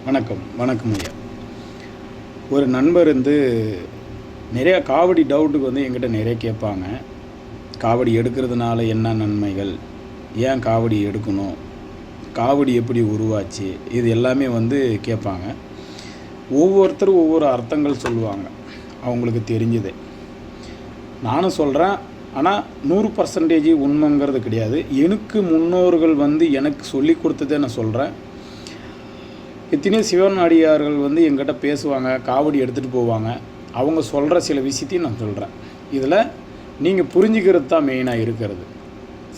வணக்கம் ஐயா. ஒரு நண்பர் நிறையா காவடி டவுட்டுக்கு என்கிட்ட நிறைய கேட்பாங்க. காவடி எடுக்கிறதுனால என்ன நன்மைகள், ஏன் காவடி எடுக்கணும், காவடி எப்படி உருவாச்சு, இது எல்லாமே கேட்பாங்க. ஒவ்வொருத்தரும் ஒவ்வொரு அர்த்தங்கள் சொல்லுவாங்க, அவங்களுக்கு தெரிஞ்சதே. நானும் சொல்கிறேன், ஆனால் 100% உண்மைங்கிறது கிடையாது. எனக்கு முன்னோர்கள் எனக்கு சொல்லி கொடுத்ததே நான் சொல்கிறேன். எத்தனையோ சிவன் அடியார்கள் எங்கிட்ட பேசுவாங்க, காவடி எடுத்துகிட்டு போவாங்க. அவங்க சொல்கிற சில விஷயத்தையும் நான் சொல்கிறேன். இதில் நீங்கள் புரிஞ்சுக்கிறது தான் மெயினாக இருக்கிறது.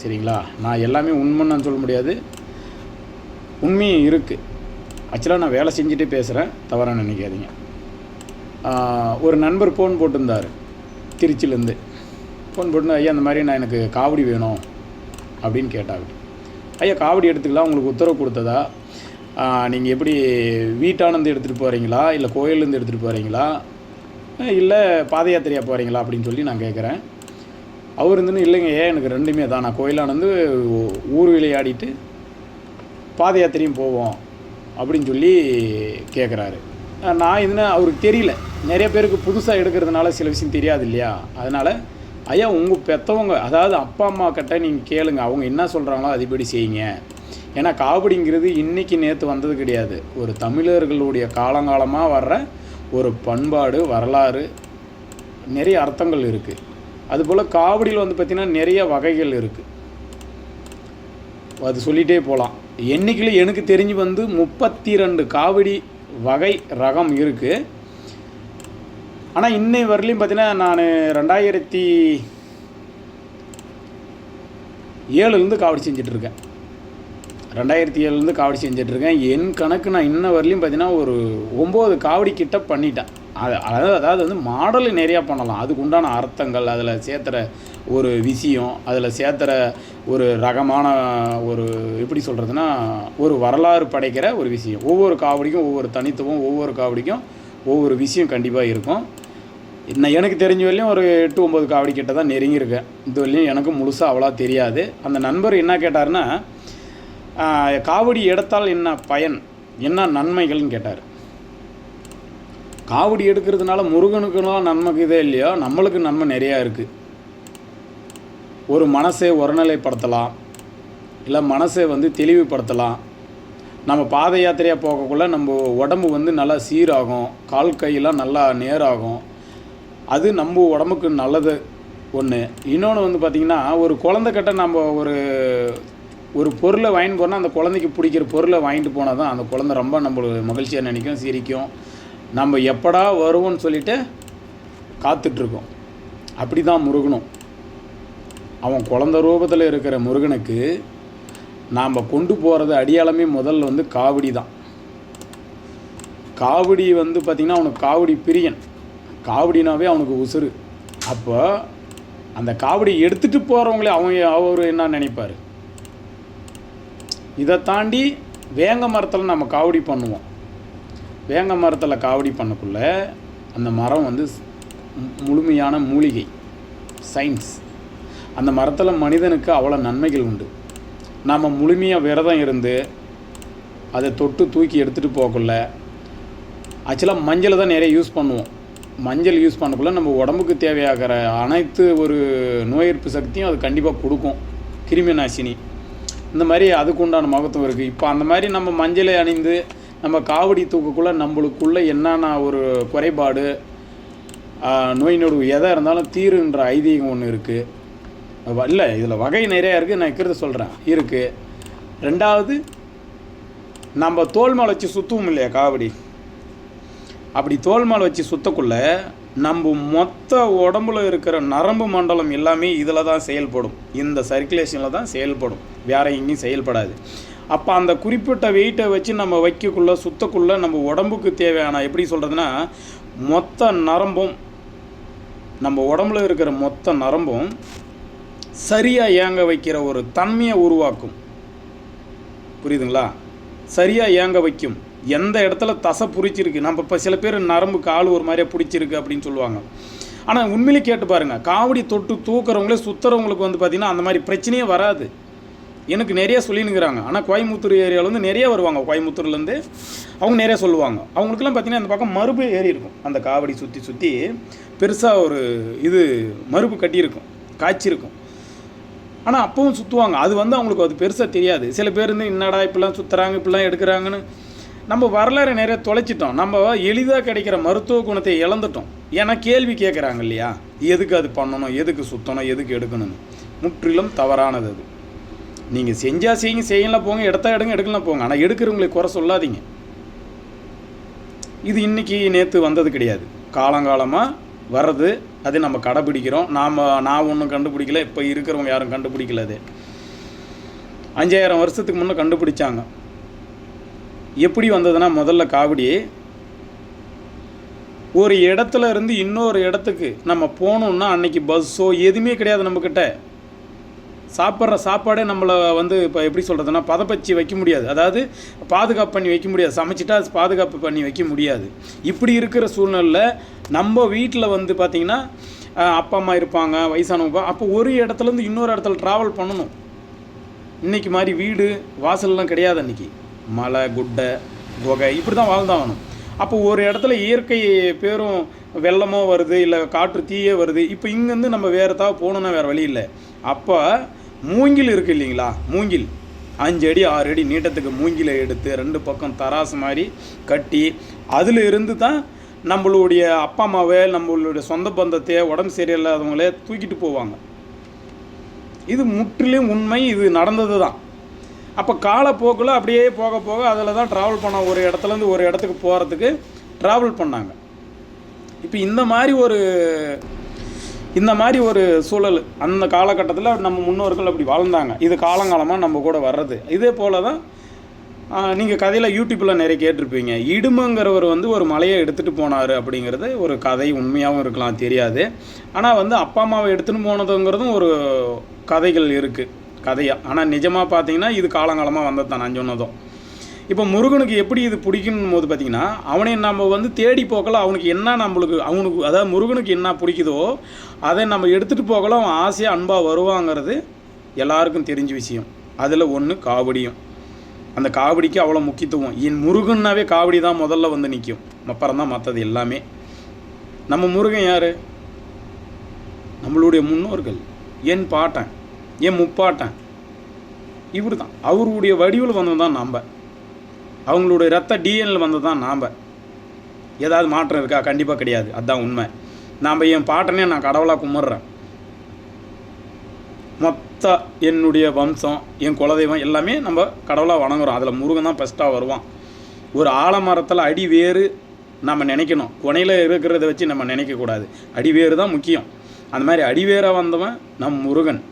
சரிங்களா? நான் எல்லாமே உண்மைன்னு நான் சொல்ல முடியாது, உண்மையும் இருக்குது. ஆக்சுவலாக நான் வேலை செஞ்சுட்டே பேசுகிறேன், தவறாக நினைக்காதீங்க. ஒரு நண்பர் ஃபோன் போட்டிருந்தார், திருச்சியிலேருந்து ஃபோன் போட்டு, ஐயா இந்த மாதிரி நான் எனக்கு காவடி வேணும் அப்படின்னு கேட்டாங்க. ஐயா காவடி எடுத்துக்கலாம், உங்களுக்கு உத்தரவு கொடுத்ததா, நீங்கள் எப்படி வீட்டானந்து எடுத்துகிட்டு போகிறீங்களா, இல்லை கோயிலேருந்து எடுத்துகிட்டு போகிறீங்களா, இல்லை பாத யாத்திரையாக போகிறீங்களா அப்படின்னு சொல்லி நான் கேட்குறேன். அவர் இல்லைங்க, எனக்கு ரெண்டுமே தான், நான் கோயிலானந்து ஊர் விளையாடிட்டு பாத யாத்திரையும் போவோம் அப்படின்னு சொல்லி கேட்குறாரு. நான் அவருக்கு தெரியல, நிறைய பேருக்கு புதுசாக எடுக்கிறதுனால சில விஷயம் தெரியாது இல்லையா. அதனால் ஐயா உங்கள் பெற்றவங்க, அதாவது அப்பா அம்மா கிட்ட நீங்கள் கேளுங்க, அவங்க என்ன சொல்கிறாங்களோ அதுபடி செய்யுங்க. ஏன்னா காவடிங்கிறது இன்றைக்கி நேற்று வந்தது கிடையாது. ஒரு தமிழர்களுடைய காலங்காலமாக வர்ற ஒரு பண்பாடு, வரலாறு, நிறைய அர்த்தங்கள் இருக்குது. அதுபோல் காவடியில் பார்த்திங்கன்னா நிறைய வகைகள் இருக்குது. அது சொல்லிகிட்டே போகலாம். எண்ணிக்கையில் எனக்கு தெரிஞ்சு 32 காவடி வகை ரகம் இருக்குது. ஆனால் இன்னை வரலையும் பார்த்திங்கன்னா நான் 2007 காவடி செஞ்சிட்ருக்கேன். 2007 காவடி செஞ்சிட்ருக்கேன். என் கணக்கு நான் இன்ன வரலையும் பார்த்திங்கன்னா ஒரு 9 காவடி கிட்ட பண்ணிட்டேன். அதாவது மாடல் நிறையா பண்ணலாம். அதுக்கு உண்டான அர்த்தங்கள், அதில் சேர்த்துற ஒரு விஷயம், அதில் சேர்த்துற ஒரு ரகமான ஒரு எப்படி சொல்கிறதுனா ஒரு வரலாறு படைக்கிற ஒரு விஷயம். ஒவ்வொரு காவடிக்கும் ஒவ்வொரு தனித்துவம், ஒவ்வொரு காவடிக்கும் ஒவ்வொரு விஷயம் கண்டிப்பாக இருக்கும். எனக்கு தெரிஞ்ச வரையும் ஒரு 8-9 காவடி கிட்ட தான் நெருங்கியிருக்கேன். இது வரையும் எனக்கு முழுசாக அவ்வளோ தெரியாது. அந்த நண்பர் என்ன கேட்டார்னா, காவடி எடுத்தால் என்ன பயன், என்ன நன்மைகள்னு கேட்டார். காவடி எடுக்கிறதுனால முருகனுக்குலாம் நன்மைக்கு இதே இல்லையோ, நம்மளுக்கு நன்மை நிறையா இருக்குது. ஒரு மனசை ஒருநிலைப்படுத்தலாம், இல்லை மனசை தெளிவுபடுத்தலாம். நம்ம பாத யாத்திரையாக போகக்குள்ள நம்ம உடம்பு நல்லா சீராகும், கால் கையெல்லாம் நல்லா நேராகும். அது நம்ம உடம்புக்கு நல்லது ஒன்று. இன்னொன்று பார்த்திங்கன்னா, ஒரு குழந்தைக்கிட்ட நம்ம ஒரு பொருளை வாங்கிட்டு போனால் அந்த குழந்தைக்கு பிடிக்கிற பொருளை வாங்கிட்டு போனால் தான் அந்த குழந்தை ரொம்ப நம்மளுக்கு மகிழ்ச்சியாக நினைக்கும், சிரிக்கும். நம்ம எப்படா வருவோன்னு சொல்லிவிட்டு காத்துட்ருக்கோம். அப்படி தான் முருகனும். அவன் குழந்தை ரூபத்தில் இருக்கிற முருகனுக்கு நாம் கொண்டு போகிறது அடியாளமே முதல்ல காவடி தான். காவடி பார்த்திங்கன்னா அவனுக்கு காவடி பிரியன், காவடினாவே அவனுக்கு உசுறு. அப்போ அந்த காவடி எடுத்துகிட்டு போகிறவங்களே அவர் என்ன நினைப்பார். இதை தாண்டி வேங்க மரத்தில் நம்ம காவடி பண்ணுவோம். வேங்க மரத்தில் காவடி பண்ணக்குள்ள அந்த மரம் முழுமையான மூலிகை, சயின்ஸ். அந்த மரத்தில் மனிதனுக்கு அவ்வளோ நன்மைகள் உண்டு. நாம் முழுமையாக விரதம் இருந்து அதை தொட்டு தூக்கி எடுத்துகிட்டு போகக்குள்ள ஆக்சுவலாக மஞ்சளை தான் நிறைய யூஸ் பண்ணுவோம். மஞ்சள் யூஸ் பண்ணக்குள்ள நம்ம உடம்புக்கு தேவையாகிற அனைத்து ஒரு நோய் எதிர்ப்பு சக்தியும் அது கண்டிப்பாக கொடுக்கும். கிருமி நாசினி இந்த மாதிரி அதுக்கு உண்டான மகத்துவம் இருக்குது. இப்போ அந்த மாதிரி நம்ம மஞ்சளை அணிந்து நம்ம காவடி தூக்கக்குள்ளே நம்மளுக்குள்ளே என்னென்ன ஒரு குறைபாடு, நோய் நொடு எதாக இருந்தாலும் தீருன்ற ஐதீகம் ஒன்று இருக்குது. இல்லை, இதில் வகை நிறையா இருக்குது, நான் இருக்கிறத சொல்கிறேன், இருக்குது. ரெண்டாவது, நம்ம தோல் மேலே வச்சு சுற்றுவோம் இல்லையா காவடி. அப்படி தோல் மேலே வச்சு சுற்றக்குள்ளே நம்ம மொத்த உடம்புல இருக்கிற நரம்பு மண்டலம் எல்லாமே இதில் தான் செயல்படும், இந்த சர்க்குலேஷனில் தான் செயல்படும், வேறு எங்கேயும் செயல்படாது. அப்போ அந்த குறிப்பிட்ட வெயிட்டை வச்சு நம்ம வைக்கக்குள்ளே சுற்றக்குள்ளே நம்ம உடம்புக்கு தேவையான, எப்படி சொல்கிறதுனா, மொத்த நரம்பும், நம்ம உடம்புல இருக்கிற மொத்த நரம்பும் சரியாக இயங்க வைக்கிற ஒரு தன்மையை உருவாக்கும். புரியுதுங்களா? சரியாக இயங்க வைக்கும். எந்த இடத்துல தசை பிடிச்சிருக்கு, நம்ம இப்போ சில பேர் நரம்பு கால் ஒரு மாதிரியாக பிடிச்சிருக்கு அப்படின்னு சொல்லுவாங்க. ஆனால் உண்மையிலே கேட்டு பாருங்கள், காவடி தொட்டு தூக்குறவங்களே சுற்றுறவங்களுக்கு பார்த்திங்கன்னா அந்த மாதிரி பிரச்சனையே வராது. எனக்கு நிறைய சொல்லினுங்கிறாங்க. ஆனால் கோயம்புத்தூர் ஏரியாவில் நிறைய வருவாங்க, கோயம்புத்தூர்லேருந்து அவங்க நிறைய சொல்லுவாங்க. அவங்களுக்குலாம் பார்த்திங்கன்னா அந்த பக்கம் மறுபு ஏறி இருக்கும், அந்த காவடி சுற்றி சுற்றி பெருசாக ஒரு இது மறுபு கட்டியிருக்கும், காய்ச்சிருக்கும். ஆனால் அப்பவும் சுற்றுவாங்க. அது வந்து அவங்களுக்கு அது பெருசாக தெரியாது. சில பேர் வந்து என்னடா இப்படிலாம் சுற்றுறாங்க, இப்படிலாம் எடுக்கிறாங்கன்னு நம்ம வரலாறு நிறைய தொலைச்சிட்டோம். நம்ம எளிதாக கிடைக்கிற மருத்துவ குணத்தை இழந்துட்டோம். ஏன்னா கேள்வி கேட்குறாங்க இல்லையா, எதுக்கு அது பண்ணணும், எதுக்கு சுற்றணும், எதுக்கு எடுக்கணும்னு. முற்றிலும் தவறானது அது. நீங்கள் செஞ்சால் செய்யுங்க, செய்யலாம் போங்க, எடுத்தா எடுங்க, எடுக்கலாம் போங்க. ஆனால் எடுக்கிறவங்களை குறை சொல்லாதீங்க. இது இன்றைக்கி நேற்று வந்தது கிடையாது, காலங்காலமாக வர்றது. அது நம்ம கடைப்பிடிக்கிறோம். நான் ஒன்றும் கண்டுபிடிக்கல, இப்போ இருக்கிறவங்க யாரும் கண்டுபிடிக்கல. அது 5000 வருஷத்துக்கு முன்னே கண்டுபிடிச்சாங்க. எப்படி வந்ததுன்னா, முதல்ல காவடி ஒரு இடத்துல இருந்து இன்னொரு இடத்துக்கு நம்ம போகணுன்னா அன்றைக்கி பஸ்ஸோ எதுவுமே கிடையாது நம்மக்கிட்ட. சாப்பிட்ற சாப்பாடே நம்மளை வந்து இப்போ எப்படி சொல்கிறதுனா பதப்பச்சு வைக்க முடியாது, அதாவது பாதுகாப்பு பண்ணி வைக்க முடியாது. சமைச்சிட்டா பாதுகாப்பு பண்ணி வைக்க முடியாது. இப்படி இருக்கிற சூழ்நிலையில் நம்ம வீட்டில் வந்து பார்த்திங்கன்னா அப்பா அம்மா இருப்பாங்க, வயசானவங்க. அப்போ ஒரு இடத்துலேருந்து இன்னொரு இடத்துல ட்ராவல் பண்ணணும். இன்றைக்கி மாதிரி வீடு வாசல்லாம் கிடையாது. அன்றைக்கி மலை, குட்டை, குகை இப்படி தான் வாழ்ந்தாகணும். அப்போ ஒரு இடத்துல இயற்கை பேரும் வெள்ளமோ வருது, இல்லை காற்று தீயே வருது. இப்போ இங்கேருந்து நம்ம வேறு ஏதாவது போகணுன்னா வேறு வழி இல்லை. அப்போ மூங்கில் இருக்குது இல்லைங்களா, மூங்கில் 5 அடி 6 அடி நீட்டத்துக்கு மூங்கிலை எடுத்து 2 பக்கம் தராசு மாதிரி கட்டி அதில் இருந்து தான் நம்மளுடைய அப்பா அம்மாவே, நம்மளுடைய சொந்த பந்தத்தையே, உடம்பு சரியில்லாதவங்களே தூக்கிட்டு போவாங்க. இது முற்றிலும் உண்மை, இது நடந்தது தான். அப்போ காலப்போக்கில் அப்படியே போக போக அதில் தான் ட்ராவல் பண்ண, ஒரு இடத்துலேருந்து ஒரு இடத்துக்கு போகிறதுக்கு ட்ராவல் பண்ணாங்க. இப்போ இந்த மாதிரி ஒரு சூழல் அந்த காலகட்டத்தில் நம்ம முன்னோர்கள் அப்படி வாழ்ந்தாங்க. இது காலங்காலமாக நம்ம கூட வர்றது. இதே போல் தான் நீங்கள் கதையில் யூடியூப்பில் நிறைய கேட்டிருப்பீங்க. இடுமங்கிறவர் வந்து ஒரு மலையை எடுத்துகிட்டு போனார் அப்படிங்கிறது ஒரு கதை. உண்மையாகவும் இருக்கலாம், தெரியாது. ஆனால் வந்து அப்பா அம்மாவை எடுத்துகிட்டு போனதுங்கிறதும் ஒரு கதைகள் இருக்குது, கதையாக. ஆனால் நிஜமாக பார்த்தீங்கன்னா இது காலங்காலமாக வந்தது தான் நான் சொன்னதும். இப்போ முருகனுக்கு எப்படி இது பிடிக்கும் போது பார்த்திங்கன்னா, அவனை நம்ம வந்து தேடி போகலாம். அவனுக்கு என்ன அவனுக்கு அதாவது முருகனுக்கு என்ன பிடிக்குதோ அதை நம்ம எடுத்துகிட்டு போகலாம். அவன் ஆசையாக அன்பாக வருவாங்கிறது எல்லாருக்கும் தெரிஞ்ச விஷயம். அதில் ஒன்று காவடியும். அந்த காவடிக்கு அவ்வளோ முக்கியத்துவம். என் முருகன்னாவே காவடி தான் முதல்ல வந்து நிற்கும், அப்புறம் தான் மற்றது எல்லாமே. நம்ம முருகன் யார்? நம்மளுடைய முன்னோர்கள், என் பாட்டன், என் முப்பாட்டன், இவர் தான். அவருடைய வடிவில் வந்தது தான் நாம். அவங்களுடைய ரத்த டிஎன்ஏல வந்தது தான் நாம். ஏதாவது மாற்றம் இருக்கா? கண்டிப்பாக கிடையாது. அதுதான் உண்மை. நாம் என் பாட்டனே நான் கடவுளாக கும்பிட்றேன். மொத்த என்னுடைய வம்சம், என் குலதெய்வம் எல்லாமே நம்ம கடவுளாக வணங்குறோம். அதில் முருகன் தான் ஃபஸ்ட்டாக வருவான். ஒரு ஆலமரத்தில் அடி வேறு நம்ம நினைக்கணும், கொனையில் இருக்கிறத வச்சு நம்ம நினைக்கக்கூடாது. அடிவேறு தான் முக்கியம். அந்த மாதிரி அடிவேராக வந்தவன் நம் முருகன்,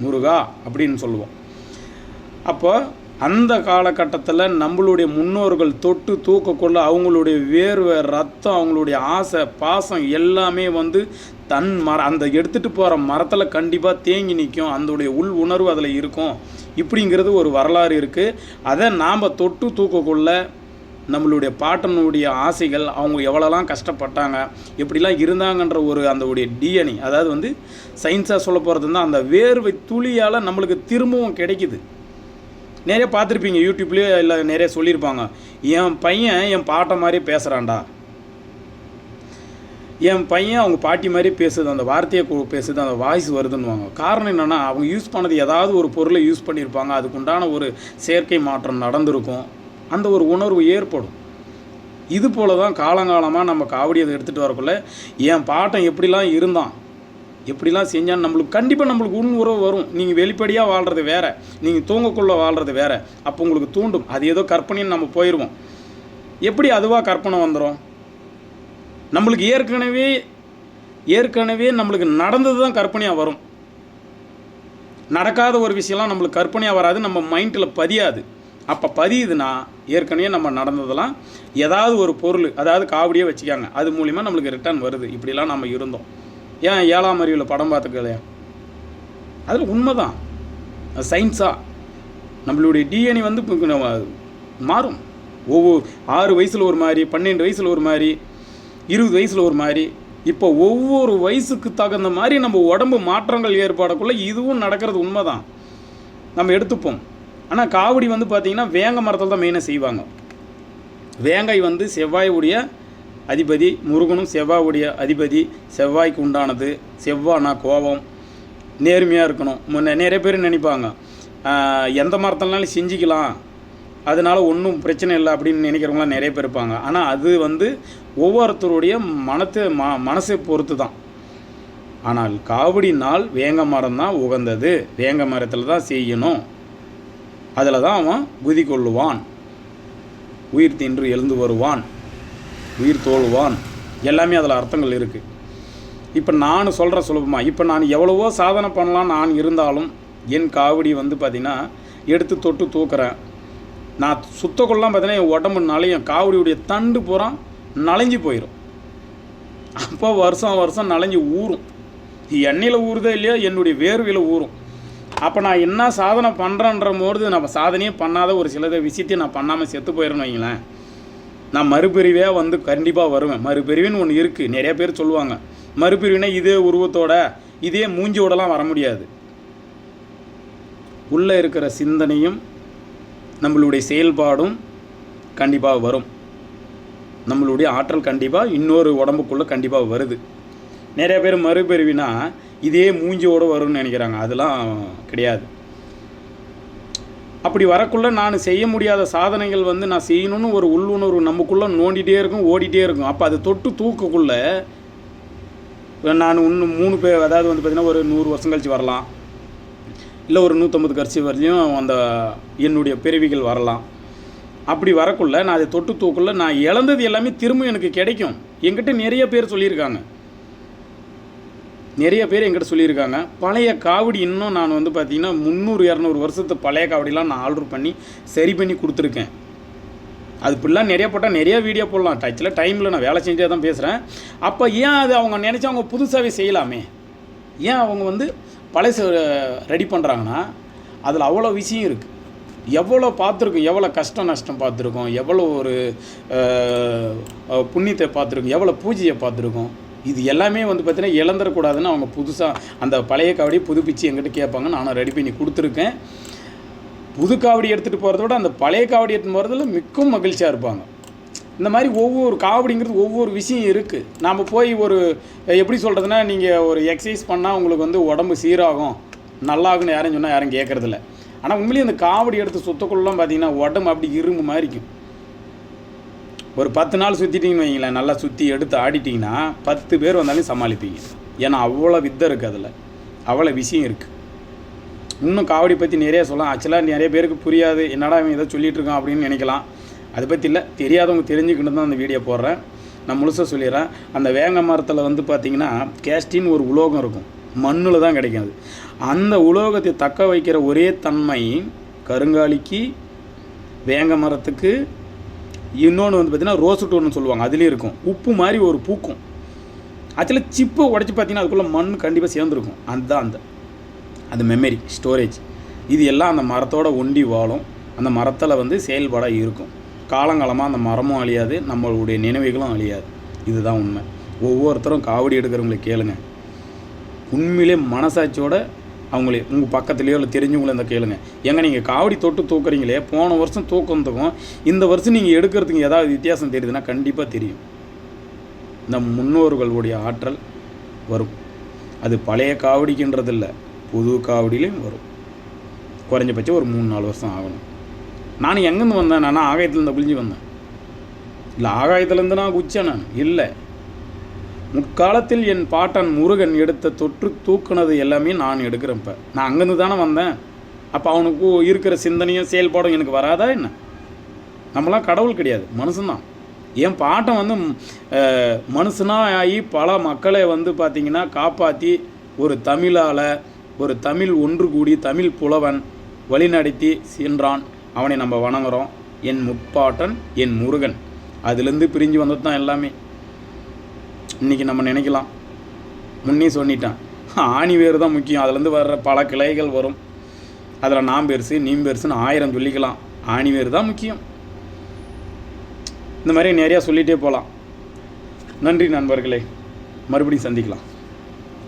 முருகா அப்படின்னு சொல்லுவோம். அப்போ அந்த காலகட்டத்தில் நம்மளுடைய முன்னோர்கள் தொட்டு தூக்கக்குள்ள அவங்களுடைய வேர்வை, ரத்தம், அவங்களுடைய ஆசை, பாசம் எல்லாமே வந்து அந்த எடுத்துகிட்டு போகிற மரத்தில் கண்டிப்பாக தேங்கி நிற்கும். அதோடைய உள் உணர்வு அதில் இருக்கும். இப்படிங்கிறது ஒரு வரலாறு இருக்குது. அதை நாம் தொட்டு தூக்கக்குள்ள நம்மளுடைய பாட்டனுடைய ஆசைகள், அவங்க எவ்வளோலாம் கஷ்டப்பட்டாங்க, எப்படிலாம் இருந்தாங்கன்ற ஒரு அந்த டிஎன்ஏ, அதாவது வந்து சயின்ஸாக சொல்ல போகிறது தான் அந்த வேர்வை துளியால் நம்மளுக்கு திரும்பவும் கிடைக்குது. நிறைய பார்த்துருப்பீங்க யூடியூப்லேயே, இல்லை நிறைய சொல்லியிருப்பாங்க, என் பையன் என் பாட்டை மாதிரி பேசுகிறான்டா, என் பையன் அவங்க பாட்டி மாதிரி பேசுது, அந்த வார்த்தையை பேசுது, அந்த வாய்ஸ் வருதுன்னுவாங்க. காரணம் என்னென்னா, அவங்க யூஸ் பண்ணது ஏதாவது ஒரு பொருளை யூஸ் பண்ணியிருப்பாங்க, அதுக்குண்டான ஒரு செயற்கை மாற்றம் நடந்திருக்கும், அந்த ஒரு உணர்வு ஏற்படும். இது போல தான் காலங்காலமாக நம்ம காவடியை எடுத்துகிட்டு வரக்குள்ள என் பாட்டன் எப்படிலாம் இருந்தான், எப்படிலாம் செஞ்சான்னு நம்மளுக்கு கண்டிப்பாக நம்மளுக்கு உண் உறவு வரும். நீங்கள் வெளிப்படையாக வாழ்கிறது வேறு, நீங்கள் தூங்கக்குள்ளே வாழ்கிறது வேறு. அப்போ உங்களுக்கு தூண்டும். அது ஏதோ கற்பனைன்னு நம்ம போயிடுவோம். எப்படி அதுவாக கற்பனை வந்துடும்? நம்மளுக்கு ஏற்கனவே நம்மளுக்கு நடந்தது தான் கற்பனையாக வரும். நடக்காத ஒரு விஷயம்லாம் நம்மளுக்கு கற்பனையாக வராது, நம்ம மைண்டில் பதியாது. அப்போ பதியுதுன்னா ஏற்கனவே நம்ம நடந்ததெல்லாம் ஏதாவது ஒரு பொருள், அதாவது காவடியே வச்சுக்காங்க, அது மூலிமா நம்மளுக்கு ரிட்டர்ன் வருது. இப்படிலாம் நம்ம இருந்தோம். ஏன் 7ஆம் அறிவில் படம் பார்த்துக்கலையா? அதில் உண்மை தான். சயின்ஸாக நம்மளுடைய டிஎன்ஏ வந்து மாறும். 6 வயசில் ஒரு மாதிரி, 12 வயசில் ஒரு மாதிரி, 20 வயசில் ஒரு மாதிரி. இப்போ ஒவ்வொரு வயசுக்கு தகுந்த மாதிரி நம்ம உடம்பு மாற்றங்கள் ஏற்பாடக்குள்ளே இதுவும் நடக்கிறது உண்மை தான், நம்ம எடுத்துப்போம். ஆனால் காவடி வந்து பார்த்திங்கன்னா வேங்க மரத்தில் தான் மெயினாக செய்வாங்க. வேங்கை வந்து செவ்வாயுடைய அதிபதி, முருகனும் செவ்வாயுடைய அதிபதி. செவ்வாய்க்கு உண்டானது. செவ்வாய்னா கோபம், நேர்மையாக இருக்கணும். நிறைய பேர் நினைப்பாங்க எந்த மரத்தினாலும் செஞ்சுக்கலாம், அதனால் ஒன்றும் பிரச்சனை இல்லை அப்படின்னு நினைக்கிறவங்களாம் நிறைய பேர் இருப்பாங்க. ஆனால் அது வந்து ஒவ்வொருத்தருடைய மனசை பொறுத்து தான். ஆனால் காவடி நாள் வேங்க மரம் தான் உகந்தது. வேங்க மரத்தில் தான் செய்யணும். அதில் தான் அவன் குதி கொள்ளுவான், உயிர் தின்று எழுந்து வருவான், உயிர் தோழுவான். எல்லாமே அதில் அர்த்தங்கள் இருக்குது. இப்போ நான் சொல்கிற சுலபமாக, இப்போ நான் எவ்வளவோ சாதனை பண்ணலாம் நான் இருந்தாலும் என் காவடி வந்து பார்த்திங்கன்னா எடுத்து தொட்டு தூக்குறேன். நான் சுத்தக்குள்ளலாம் பார்த்தீங்கன்னா என் உடம்பு நலையும், காவடியுடைய தண்டு பூரா நனைஞ்சு போயிடும். அப்போ வருஷம் நனைஞ்சு ஊறும். எண்ணெயில் ஊறுதோ இல்லையோ என்னுடைய வேர்வையில் ஊறும். அப்போ நான் என்ன சாதனை பண்ணுறேன்ற போது நான் சாதனையே பண்ணாத ஒரு சில விஷயத்தையும் நான் பண்ணாமல் செத்து போயிடணும் வைங்களேன். நான் மறுபிரிவே வந்து கண்டிப்பாக வருவேன். மறுபிரிவுன்னு ஒன்று இருக்குது. நிறைய பேர் சொல்லுவாங்க மறுபிரிவினா இதே உருவத்தோட இதே மூஞ்சியோடலாம் வர முடியாது. உள்ளே இருக்கிற சிந்தனையும் நம்மளுடைய செயல்பாடும் கண்டிப்பாக வரும். நம்மளுடைய ஆற்றல் கண்டிப்பாக இன்னொரு உடம்புக்குள்ளே கண்டிப்பாக வருது. நிறைய பேர் மறுபிரிவினா இதே மூஞ்சியோடு வரும்னு நினைக்கிறாங்க. அதெல்லாம் கிடையாது. அப்படி வரக்குள்ளே நான் செய்ய முடியாத சாதனைகள் வந்து நான் செய்யணும்னு ஒரு உள்ளுணர்வு நமக்குள்ளே நோண்டிகிட்டே இருக்கும், ஓடிட்டே இருக்கும். அப்போ அதை தொட்டு தூக்கக்குள்ளே நான் இன்னும் 3 பேர், அதாவது வந்து பார்த்திங்கன்னா ஒரு 100 வருஷம் கழிச்சு வரலாம், இல்லை ஒரு 150 கழிச்சு வரையும் அந்த என்னுடைய பிறவிகள் வரலாம். அப்படி வரக்குள்ளே நான் அதை தொட்டு தூக்குள்ள நான் இழந்தது எல்லாமே திரும்ப எனக்கு கிடைக்கும். என்கிட்ட நிறைய பேர் சொல்லியிருக்காங்க. பழைய காவடி இன்னும் நான் வந்து பார்த்திங்கன்னா 300-200 வருஷத்து பழைய காவடிலாம் நான் ஆர்டர் பண்ணி சரி பண்ணி கொடுத்துருக்கேன். அது இப்படிலாம் நிறைய போட்டால் நிறைய வீடியோ போடலாம். டைமில் நான் வேலை செஞ்சே தான் பேசுகிறேன். அப்போ ஏன் அது அவங்க நினச்சா அவங்க புதுசாகவே செய்யலாமே? ஏன் அவங்க வந்து பழைய ரெடி பண்ணுறாங்கன்னா அதில் அவ்வளோ விஷயம் இருக்குது. எவ்வளோ பார்த்துருக்கோம், எவ்வளோ கஷ்டம் நஷ்டம் பார்த்துருக்கோம், எவ்வளோ ஒரு புண்ணியத்தை பார்த்துருக்கோம், எவ்வளோ பூஜையை பார்த்துருக்கோம். இது எல்லாமே வந்து பார்த்திங்கன்னா இழந்துடக்கூடாதுன்னு அவங்க புதுசாக அந்த பழைய காவடியை புதுப்பிச்சு எங்கிட்ட கேட்பாங்க. நானும் ரெடி பண்ணி கொடுத்துருக்கேன். புது காவடி எடுத்துகிட்டு போகிறத விட அந்த பழைய காவடி எடுத்துகிட்டு போகிறதுல மிகவும் மகிழ்ச்சியாக இருப்பாங்க. இந்த மாதிரி ஒவ்வொரு காவடிங்கிறது ஒவ்வொரு விஷயம் இருக்குது. நாம் போய் ஒரு எப்படி சொல்கிறதுனா, நீங்கள் ஒரு எக்ஸசைஸ் பண்ணால் உங்களுக்கு வந்து உடம்பு சீராகும், நல்லாகும்னு யாரும் சொன்னால் யாரும் கேட்குறதில்ல. ஆனால் உண்மையிலேயே அந்த காவடி எடுத்து சுத்தக்குள்ளலாம் பார்த்திங்கன்னா உடம்பு அப்படி இரும்பு மாதிரிக்கும். ஒரு 10 நாள் சுற்றிட்டிங்கன்னு வைங்களேன், நல்லா சுற்றி எடுத்து ஆடிட்டிங்கன்னா 10 பேர் வந்தாலும் சமாளிப்பீங்க. ஏன்னா அவ்வளோ வித்தை இருக்குது, அதில் அவ்வளோ விஷயம் இருக்குது. இன்னும் காவடி பற்றி நிறைய சொல்லலாம். ஆக்சுவலாக நிறைய பேருக்கு புரியாது, என்னடா இவன் இதை சொல்லிகிட்ருக்கான் அப்படின்னு நினைக்கலாம். அதை பற்றி இல்லை, தெரியாதவங்க தெரிஞ்சுக்கிட்டு தான் அந்த வீடியோ போடுறேன். நான் முழுசாக சொல்லிடுறேன். அந்த வேங்க மரத்தில் வந்து பார்த்திங்கன்னா கேஸ்டின்னு ஒரு உலோகம் இருக்கும், மண்ணில் தான் கிடைக்காது. அந்த உலோகத்தை தக்க வைக்கிற ஒரே தன்மை கருங்காலிக்கு, வேங்க மரத்துக்கு, இன்னொன்று வந்து பார்த்திங்கன்னா ரோஸ்வுட் ஒன்று சொல்லுவாங்க, அதுலேயும் இருக்கும். உப்பு மாதிரி ஒரு பூக்கும். ஆக்சுவலாக சிப்பை உடச்சி பார்த்திங்கன்னா அதுக்குள்ளே மண் கண்டிப்பாக சேர்ந்துருக்கும். அதுதான் அந்த மெமரி ஸ்டோரேஜ். இது எல்லாம் அந்த மரத்தோட ஒண்டி வாழும். அந்த மரத்தில் வந்து செயல்பாடாக இருக்கும். காலங்காலமாக அந்த மரமும் அழியாது, நம்மளுடைய நினைவுகளும் அழியாது. இதுதான் உண்மை. ஒவ்வொருத்தரும் காவடி எடுக்கிறவங்களை கேளுங்க. உண்மையிலே மனசாட்சியோட அவங்களே உங்கள் பக்கத்துலேயோ இல்லை தெரிஞ்சவங்களே இந்த கேளுங்க. ஏங்க நீங்கள் காவடி தொட்டு தூக்குறீங்களே, போன வருஷம் தூக்கிறதுக்கும் இந்த வருஷம் நீங்கள் எடுக்கிறதுக்கு ஏதாவது வித்தியாசம் தெரியுதுன்னா கண்டிப்பாக தெரியும். இந்த முன்னோர்களுடைய ஆற்றல் வரும். அது பழைய காவடிக்குன்றது இல்லை, புது காவடியிலையும் வரும். குறைஞ்சபட்சம் ஒரு 3-4 வருஷம் ஆகணும். நான் எங்கேருந்து வந்தேன்? நான் ஆகாயத்துலேருந்து பிழிஞ்சு வந்தேன். இல்லை ஆகாயத்துலேருந்து நான் குச்சேன் நான் இல்லை. முற்காலத்தில் என் பாட்டன் முருகன் எடுத்த தொற்று தூக்குனது எல்லாமே நான் எடுக்கிறேன்ப்ப. நான் அங்கேருந்து தானே வந்தேன். அப்போ அவனுக்கு இருக்கிற சிந்தனையும் செயல்பாடும் எனக்கு வராதா என்ன? நம்மளாம் கடவுள் கிடையாது, மனுஷன்தான். என் பாட்டன் வந்து மனுஷனாக ஆகி பல மக்களை வந்து பார்த்திங்கன்னா காப்பாற்றி ஒரு தமிழால் ஒரு தமிழ் ஒன்று கூடி தமிழ் புலவன் வழிநடத்தி சென்றான். அவனை நம்ம வணங்குறோம். என் முப்பாட்டன் என் முருகன், அதுலேருந்து பிரிஞ்சு வந்தது தான் எல்லாமே. இன்றைக்கி நம்ம நினைக்கலாம், முன்னே சொல்லிட்டான், ஆணி வேறு தான் முக்கியம், அதுலேருந்து வர்ற பல கிளைகள் வரும், அதில் நான் பெருசு நீ பெருசுன்னு 1000 சொல்லிக்கலாம். ஆணி வேறு தான் முக்கியம். இந்த மாதிரி நிறையா சொல்லிகிட்டே போகலாம். நன்றி நண்பர்களே, மறுபடியும் சந்திக்கலாம்.